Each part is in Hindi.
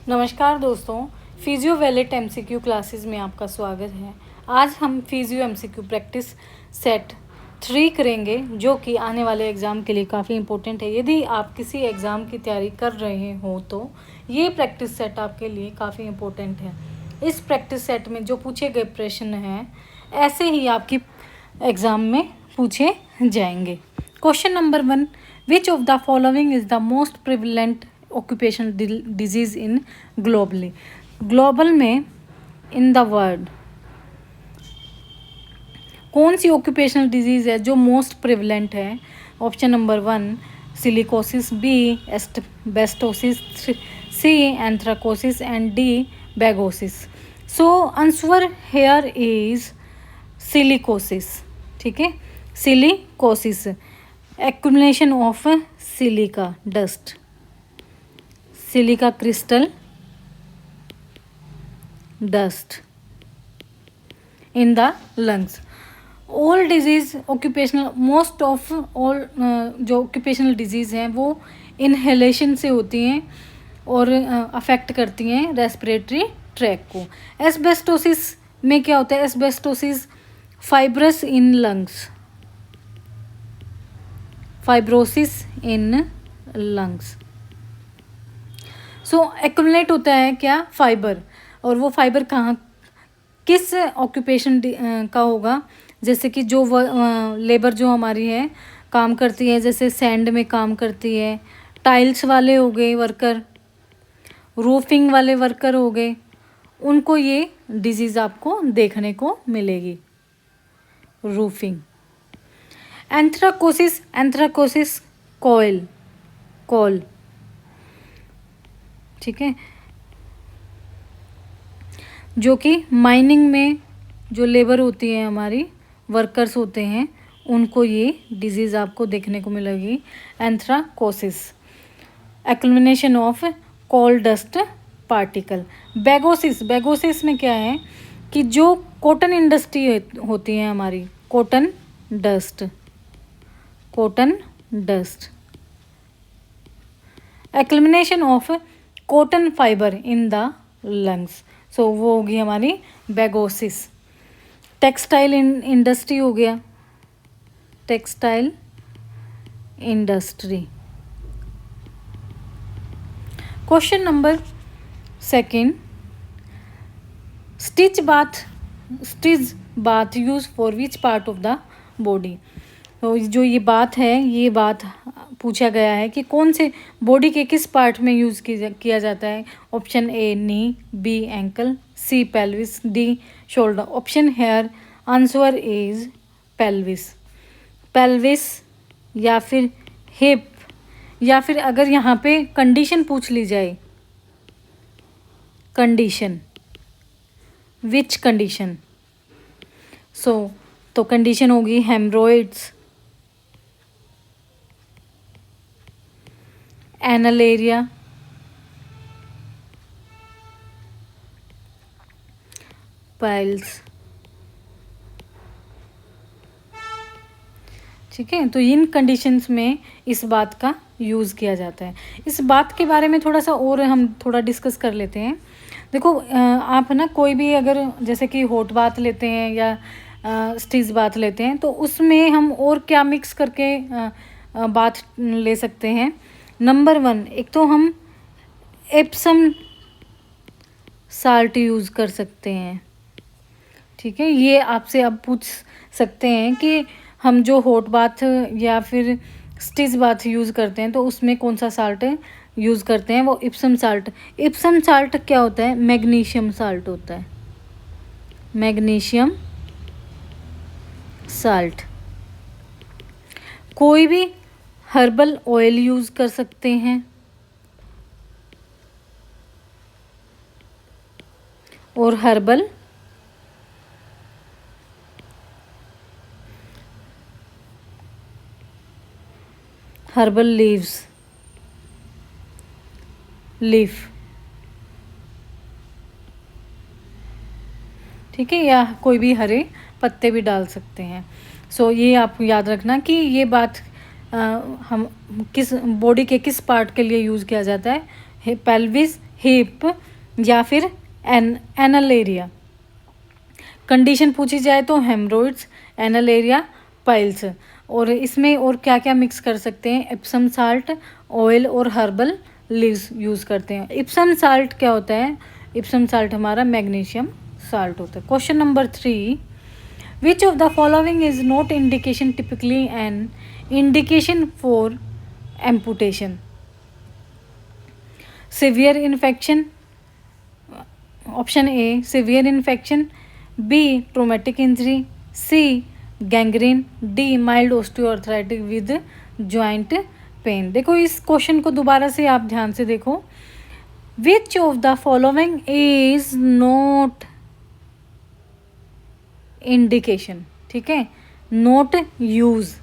नमस्कार दोस्तों, फिजियो वैलेट एमसीक्यू क्लासेस में आपका स्वागत है। आज हम फिजियो एमसीक्यू प्रैक्टिस सेट 3 करेंगे, जो कि आने वाले एग्ज़ाम के लिए काफ़ी इम्पोर्टेंट है। यदि आप किसी एग्ज़ाम की तैयारी कर रहे हो तो ये प्रैक्टिस सेट आपके लिए काफ़ी इम्पोर्टेंट है। इस प्रैक्टिस सेट में जो पूछे गए प्रश्न हैं ऐसे ही आपकी एग्ज़ाम में पूछे जाएंगे। Question number 1, which of the following is the most prevalent occupational disease in globally. Global में इन द वर्ल्ड कौन सी ऑक्यूपेशनल डिजीज़ है जो मोस्ट प्रिवलेंट है? Option number 1 silicosis, B asbestosis, C anthracosis and D bagassosis. So answer here is silicosis. ठीक है, silicosis accumulation of silica dust, silica crystal dust in the lungs. All disease occupational, most of all जो ऑक्यूपेशनल डिजीज़ हैं वो इनहेलेशन से होती हैं और अफेक्ट करती हैं रेस्पिरेटरी ट्रैक को। एस्बेस्टोसिस में क्या होता है? Asbestosis fibrous in lungs, fibrosis in lungs. So accumulate होता है क्या? फाइबर। और वो फाइबर कहाँ, किस ऑक्यूपेशन का होगा? जैसे कि जो लेबर जो हमारी है काम करती है, जैसे सैंड में काम करती है, टाइल्स वाले हो गए वर्कर, रूफिंग वाले वर्कर हो गए, उनको ये डिजीज़ आपको देखने को मिलेगी, रूफिंग। एंथ्राकोसिस, एंथ्राकोसिस कॉल, ठीक है, जो कि माइनिंग में जो लेबर होती है हमारी, वर्कर्स होते हैं, उनको ये डिजीज़ आपको देखने को मिलेगी, anthracosis. Accumulation of coal dust particle. Bagassosis, bagassosis में क्या है कि जो कॉटन इंडस्ट्री होती है हमारी, cotton dust, accumulation of cotton fibre in the lungs. So वो होगी हमारी बैगोसिस। टेक्सटाइल इंडस्ट्री हो गया, textile industry. Question number 2, sitz bath use for which part of the body. तो जो ये बात है, ये बात पूछा गया है कि कौन से बॉडी के किस पार्ट में यूज़ किया जाता है। Option A knee, B ankle, C pelvis, D shoulder. Option here answer is pelvis. Pelvis या फिर हिप, या फिर अगर यहाँ पे कंडीशन पूछ ली जाए, कंडीशन, विच कंडीशन, तो कंडीशन होगी हेमरॉइड्स, एनल एरिया, पाइल्स। ठीक है, तो इन कंडीशंस में इस बात का यूज़ किया जाता है। इस बात के बारे में थोड़ा सा और हम थोड़ा डिस्कस कर लेते हैं। देखो, आप ना कोई भी अगर जैसे कि हॉट बाथ लेते हैं या स्टीज बाथ लेते हैं, तो उसमें हम और क्या मिक्स करके बाथ ले सकते हैं। नंबर 1, एक तो हम एप्सम साल्ट यूज़ कर सकते हैं। ठीक है, ये आपसे अब पूछ सकते हैं कि हम जो हॉट बाथ या फिर स्टिच बाथ यूज़ करते हैं तो उसमें कौन सा साल्ट यूज़ करते हैं? वो इप्सम साल्ट। इप्सम साल्ट क्या होता है? मैग्नीशियम साल्ट होता है, मैग्नीशियम साल्ट। कोई भी हर्बल ऑयल यूज़ कर सकते हैं, और हर्बल लीफ, ठीक है, या कोई भी हरे पत्ते भी डाल सकते हैं। सो ये आप याद रखना कि ये बात हम किस बॉडी के किस पार्ट के लिए यूज़ किया जाता है। पेल्विस, हिप या फिर एनल एरिया। कंडीशन पूछी जाए तो हेमरोइड्स, एनल एरिया, पाइल्स। और इसमें और क्या क्या मिक्स कर सकते हैं, इप्सम साल्ट, ऑयल और हर्बल लीव्स यूज़ करते हैं। इप्सम साल्ट क्या होता है, इप्सम साल्ट हमारा मैग्नीशियम साल्ट होता है। Question number 3, which of the following is not indication typically an indication for amputation? Severe infection, option A severe infection, B traumatic injury, C gangrene, D mild osteoarthritis with joint pain. देखो इस क्वेश्चन को दोबारा से आप ध्यान से देखो। विच of the following is not indication, ठीक है, not use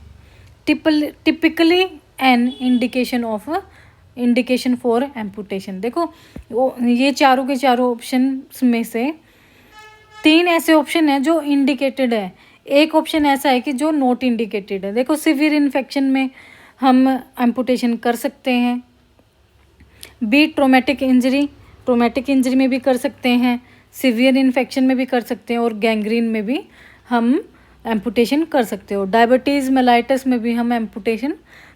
typically an indication for amputation. देखो ये चारों के चारों ऑप्शन में से 3 ऐसे ऑप्शन हैं जो इंडिकेटेड है, एक ऑप्शन ऐसा है कि जो नॉट इंडिकेटेड है। देखो सिवियर इन्फेक्शन में हम एम्पुटेशन कर सकते हैं, बी ट्रोमेटिक इंजरी में भी कर सकते हैं, सिवियर इन्फेक्शन में भी कर सकते हैं और गैंग्रीन में भी हम एम्पुटेशन कर सकते हो। डायबिटीज़ मेलाइटिस में भी हम एम्पुटेशन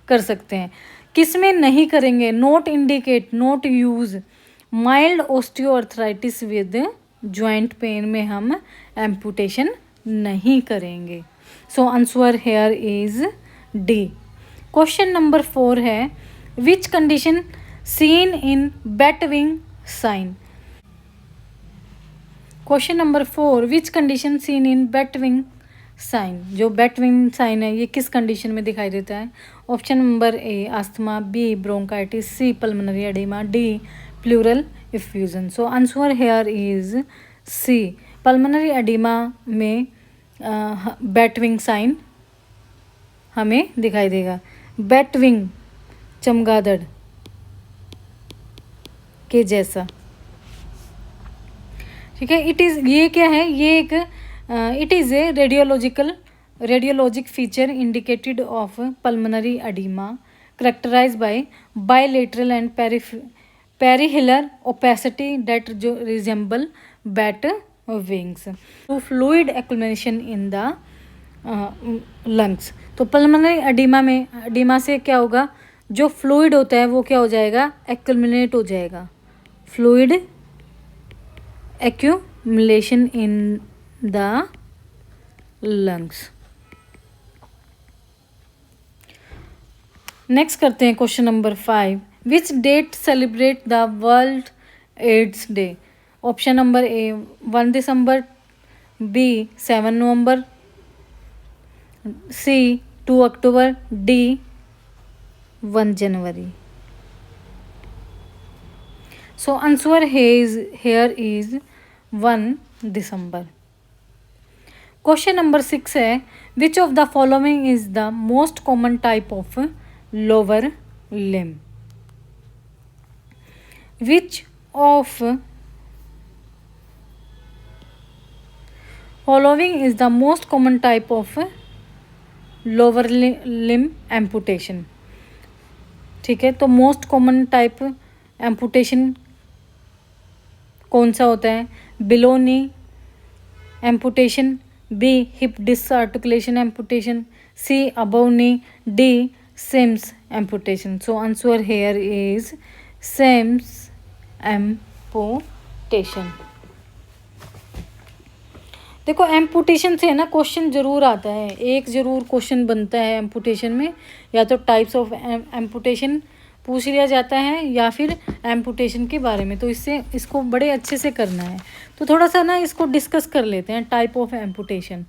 कर सकते हैं। किस में नहीं करेंगे, not indicate, not use, mild osteoarthritis with joint pain में हम एम्पुटेशन नहीं करेंगे। So answer here is D. Question number 4 है, which condition seen in bat wing sign? Question number 4, which condition seen in bat wing sign? जो बैट विंग साइन है ये किस कंडीशन में दिखाई देता है? Option number A asthma, B bronchitis, C pulmonary oedema, D pleural effusion. So answer here is C, pulmonary oedema में बैट विंग साइन हमें दिखाई देगा। बैट विंग चमगादड़ के जैसा, ठीक है। इट इज़, ये क्या है, ये एक it is a radiologic feature indicated of pulmonary oedema characterised by bilateral and perihilar opacity that जो resemble bat wings to fluid accumulation in the lungs. तो पल्मोनरी एडिमा से क्या होगा, जो फ्लूइड होता है वो क्या हो जाएगा, एक्युमुलेट हो जाएगा, fluid accumulation in the lungs. Next करते हैं question number 5, which date celebrate the world AIDS day? Option number A 1 December, B 7 November, C 2 October, D 1 January. So answer here is 1 December. Question number 6 है, which of the following is the most common type of lower limb? Which of following is the most common type of lower limb amputation, ठीक है। तो मोस्ट कॉमन टाइप एम्पुटेशन कौन सा होता है, below knee amputation, B hip disarticulation amputation, C above knee, D Syme's amputation. So answer here is Syme's amputation. देखो एम्पुटेशन से है ना क्वेश्चन जरूर आता है, एक जरूर क्वेश्चन बनता है एम्पुटेशन में, या तो टाइप्स ऑफ एम्पुटेशन पूछ लिया जाता है या फिर एम्पुटेशन के बारे में। तो इससे इसको बड़े अच्छे से करना है। तो थोड़ा सा ना इसको डिस्कस कर लेते हैं, टाइप ऑफ एम्पुटेशन।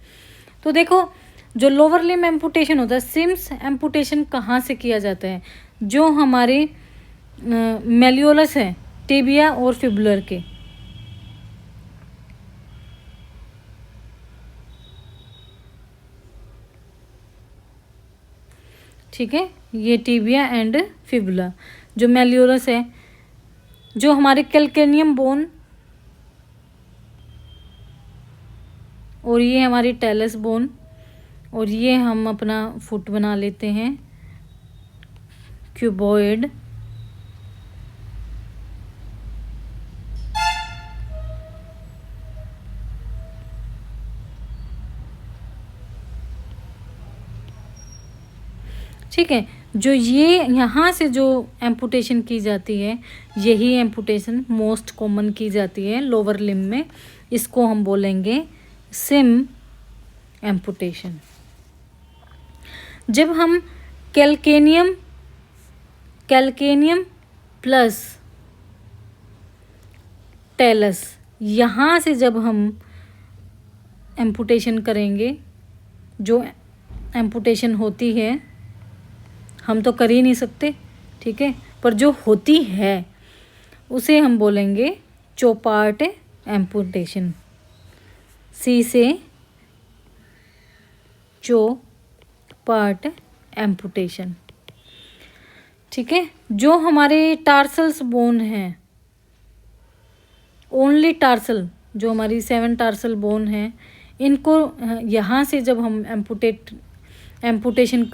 तो देखो जो लोअर लिम्ब एम्पुटेशन होता है, सिम्स एम्पुटेशन कहाँ से किया जाता है, जो हमारे मेलियोलस है टिबिया और फिबुलर के, ठीक है, ये टिबिया एंड फिबुला, जो मेलियोलस है, जो हमारे कैल्केनियम बोन और ये हमारी टेलस बोन, और ये हम अपना फुट बना लेते हैं क्यूबॉइड, ठीक है। जो ये यहाँ से जो एम्पुटेशन की जाती है, यही एम्पुटेशन मोस्ट कॉमन की जाती है लोअर लिम्ब में, इसको हम बोलेंगे सिम एम्पुटेशन। जब हम कैल्केनियम प्लस टेलस यहाँ से जब हम एम्पुटेशन करेंगे, जो एम्पुटेशन होती है, हम तो कर ही नहीं सकते, ठीक है, पर जो होती है उसे हम बोलेंगे चौपार्ट एम्पुटेशन। सी से चौपार्ट एम्पुटेशन, ठीक है। जो हमारे टार्सल्स बोन हैं, ओनली टार्सल, जो हमारी 7 टार्सल बोन है, इनको यहाँ से जब हम एम्पुटेशन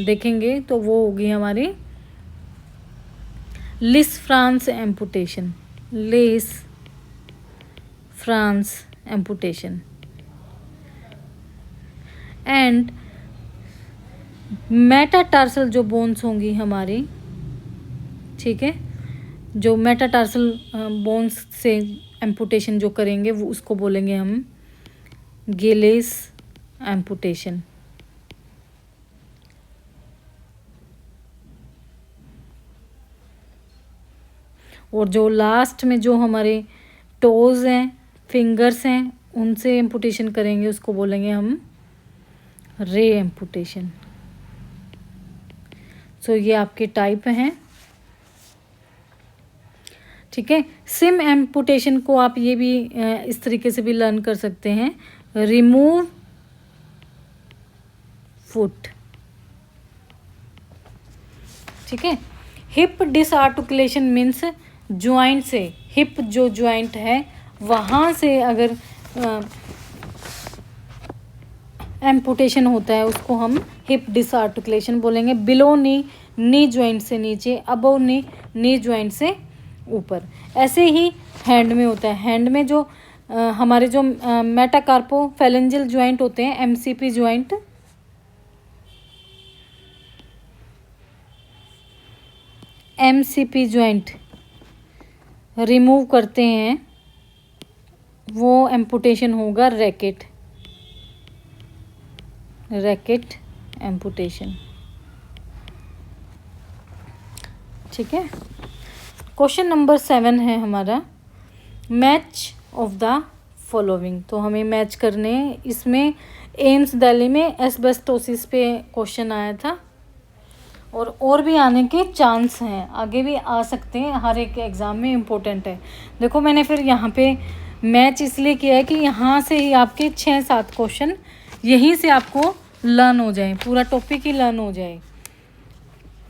देखेंगे तो वो होगी हमारी Lisfranc amputation. Lisfranc amputation. And metatarsal जो बोन्स होंगी हमारी, ठीक है, जो मेटाटार्सल बोन्स से एम्पुटेशन जो करेंगे वो उसको बोलेंगे हम गिलिस एम्पुटेशन। और जो लास्ट में जो हमारे टोज हैं, फिंगर्स हैं, उनसे एम्पुटेशन करेंगे उसको बोलेंगे हम रे एम्पुटेशन। सो ये आपके टाइप हैं, ठीक है। सिम एम्पुटेशन को आप ये भी इस तरीके से भी लर्न कर सकते हैं, रिमूव फुट, ठीक है। हिप डिसआर्टिकुलेशन मीन्स ज्वाइंट से, हिप जो ज्वाइंट है वहाँ से अगर एम्पुटेशन होता है उसको हम हिप डिसआर्टिकुलेशन बोलेंगे। बिलो नी ज्वाइंट से नीचे, अबव नी ज्वाइंट से ऊपर। ऐसे ही हैंड में होता है। हैंड में जो हमारे जो मेटाकार्पोफेलेंजियल ज्वाइंट होते हैं, एमसीपी ज्वाइंट, रिमूव करते हैं, वो एम्पुटेशन होगा रैकेट एम्पुटेशन, ठीक है। क्वेश्चन नंबर 7 है हमारा, मैच ऑफ द फॉलोइंग। तो हमें मैच करने, इसमें एम्स दिल्ली में एस्बेस्टोसिस पे क्वेश्चन आया था, और भी आने के चांस हैं, आगे भी आ सकते हैं, हर एक एग्ज़ाम में इम्पोर्टेंट है। देखो मैंने फिर यहाँ पे मैच इसलिए किया है कि यहाँ से ही आपके 6-7 क्वेश्चन यहीं से आपको लर्न हो जाए, पूरा टॉपिक ही लर्न हो जाए।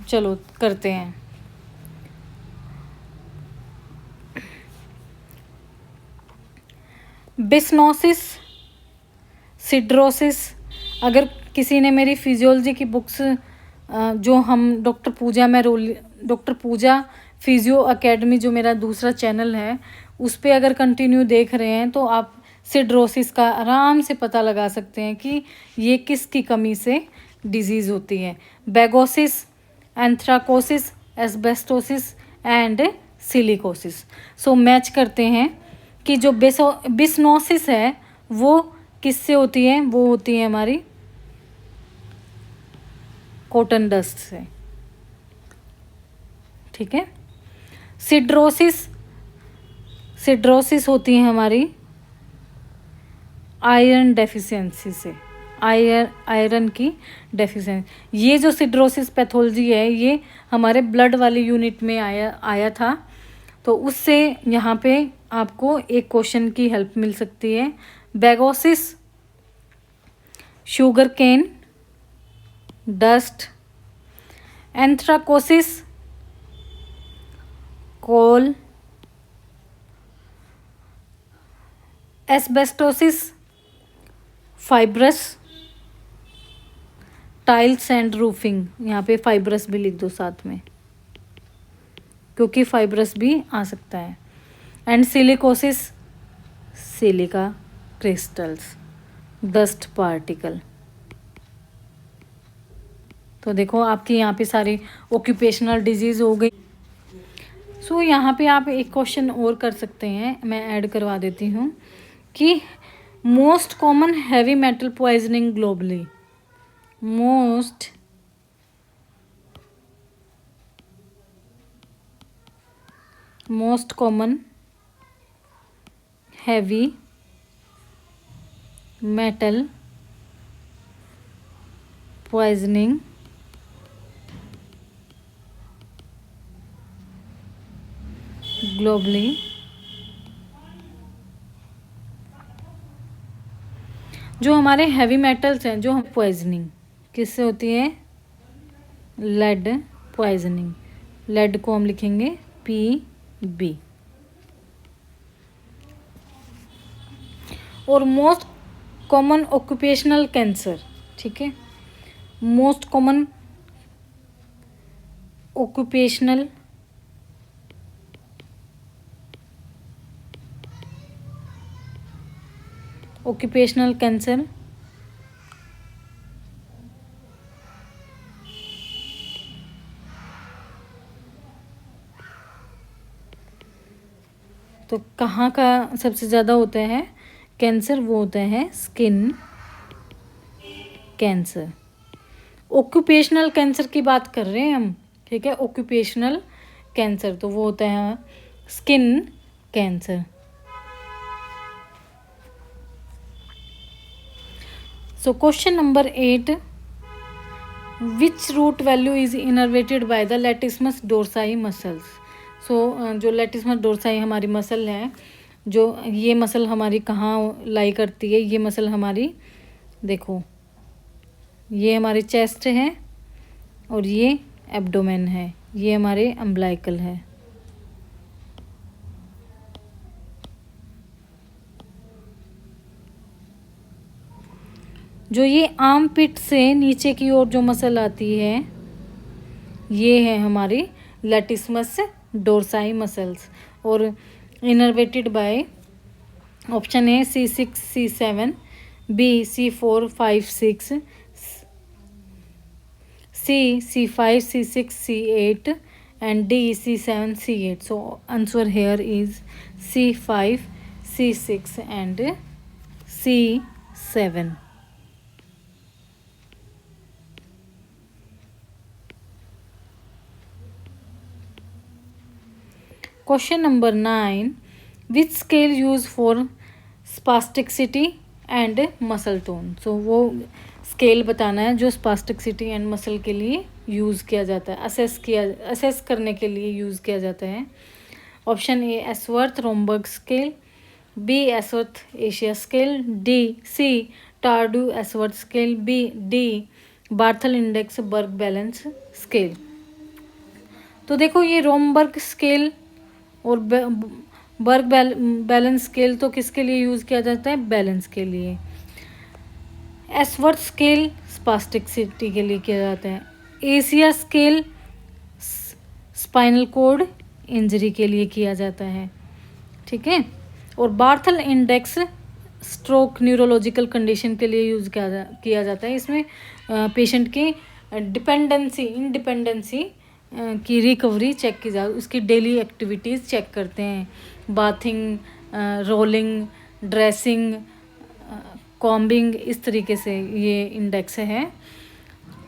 चलो करते हैं। बिस्नोसिस, सिड्रोसिस, अगर किसी ने मेरी फिजियोलॉजी की बुक्स जो हम डॉक्टर पूजा फिजियो एकेडमी, जो मेरा दूसरा चैनल है, उस पे अगर कंटिन्यू देख रहे हैं तो आप सिड्रोसिस का आराम से पता लगा सकते हैं कि ये किसकी कमी से डिजीज़ होती है। Bagassosis, anthracosis, asbestosis and silicosis. So match करते हैं कि जो बिस्नोसिस है वो किससे होती है, वो होती है हमारी कॉटन डस्ट से, ठीक है। सिड्रोसिस होती है हमारी आयरन डेफिशिएंसी से, आयरन की डेफिशिएंसी। ये जो सिड्रोसिस पैथोलॉजी है ये हमारे ब्लड वाली यूनिट में आया था, तो उससे यहाँ पे आपको एक क्वेश्चन की हेल्प मिल सकती है। Bagassosis, sugar cane dust, anthracosis, coal, asbestosis, fibrous, tiles and roofing. यहाँ पे फाइब्रस भी लिख दो साथ में, क्योंकि फाइब्रस भी आ सकता है। And silicosis, silica crystals, dust particle. तो देखो आपकी यहाँ पे सारी ऑक्यूपेशनल डिजीज़ हो गई। सो यहाँ पे आप एक क्वेश्चन और कर सकते हैं, मैं ऐड करवा देती हूँ कि most common heavy metal poisoning globally, most common heavy metal poisoning globally, जो हमारे हैवी मेटल्स हैं, जो हम पॉइजनिंग किससे होती है, लेड पॉइजनिंग, लेड को हम लिखेंगे Pb। और मोस्ट कॉमन ऑक्यूपेशनल कैंसर, ठीक है, मोस्ट कॉमन ऑक्यूपेशनल कैंसर तो कहाँ का सबसे ज़्यादा होता है कैंसर, वो होता है स्किन कैंसर। ऑक्यूपेशनल कैंसर की बात कर रहे हैं हम, ठीक है, ऑक्यूपेशनल कैंसर तो वो होता है skin cancer. So question number 8, which root value is innervated by the latissimus dorsi muscles. So जो लैटिस्मस डोर्साई हमारी मसल है, जो ये मसल हमारी कहाँ लाई करती है, ये मसल हमारी देखो, ये हमारी चेस्ट है और ये एब्डोमेन है, ये हमारे अम्बलाइकल है। जो ये आर्म पिट से नीचे की ओर जो मसल आती है, ये है हमारी लैटिस्मस डोर्साई मसल्स और इनर्वेटेड बाय ऑप्शन है C6 C7, B C4 5 6, C C5 C6 C8 and D C7 C8. So answer here is C5 C6 and C7. Question number 9, which scale used for spasticity and muscle tone। so वो स्केल बताना है जो स्पास्टिसिटी एंड मसल के लिए यूज़ किया जाता है, असेस करने के लिए यूज़ किया जाता है। Option A Ashworth Romberg scale, B Ashworth Asia scale, C Tardieu Ashworth scale, D Barthel index Berg balance scale. तो देखो ये रोमबर्ग स्केल और बर्ग बैलेंस स्केल तो किसके लिए यूज़ किया जाता है, बैलेंस के लिए। एसवर्थ स्केल स्पास्टिसिटी के लिए किया जाता है। ASIA scale spinal cord injury के लिए किया जाता है, ठीक है। और Barthel index stroke neurological condition के लिए यूज़ किया जाता है। इसमें पेशेंट की इंडिपेंडेंसी की रिकवरी चेक की जाए, उसकी डेली एक्टिविटीज़ चेक करते हैं, बाथिंग, रोलिंग, ड्रेसिंग, कॉम्बिंग, इस तरीके से ये इंडेक्स है।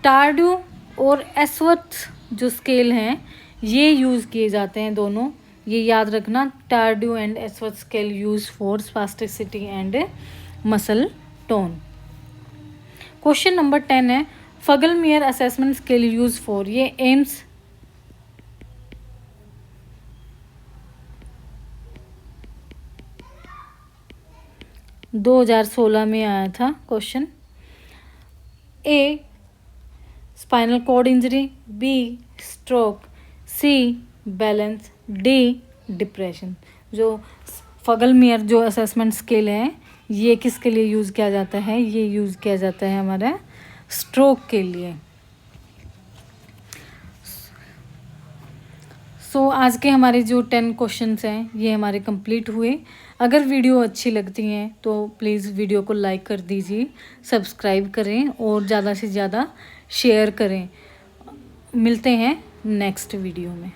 टार्डू और एसवर्थ जो स्केल हैं ये यूज़ किए जाते हैं दोनों, ये याद रखना, Tardieu and Ashworth scale use for spasticity and muscle tone. Question number 10 है Fugl Meyer assessment scale use for, ये एम्स 2016 में आया था क्वेश्चन। A spinal cord injury, B stroke, C balance, D depression. जो फगलमियर जो असेसमेंट स्केल है ये किसके लिए यूज़ किया जाता है, ये यूज़ किया जाता है हमारा स्ट्रोक के लिए। सो आज के हमारे जो 10 क्वेश्चंस हैं ये हमारे कंप्लीट हुए। अगर वीडियो अच्छी लगती हैं तो प्लीज़ वीडियो को लाइक कर दीजिए, सब्सक्राइब करें और ज़्यादा से ज़्यादा शेयर करें। मिलते हैं नेक्स्ट वीडियो में।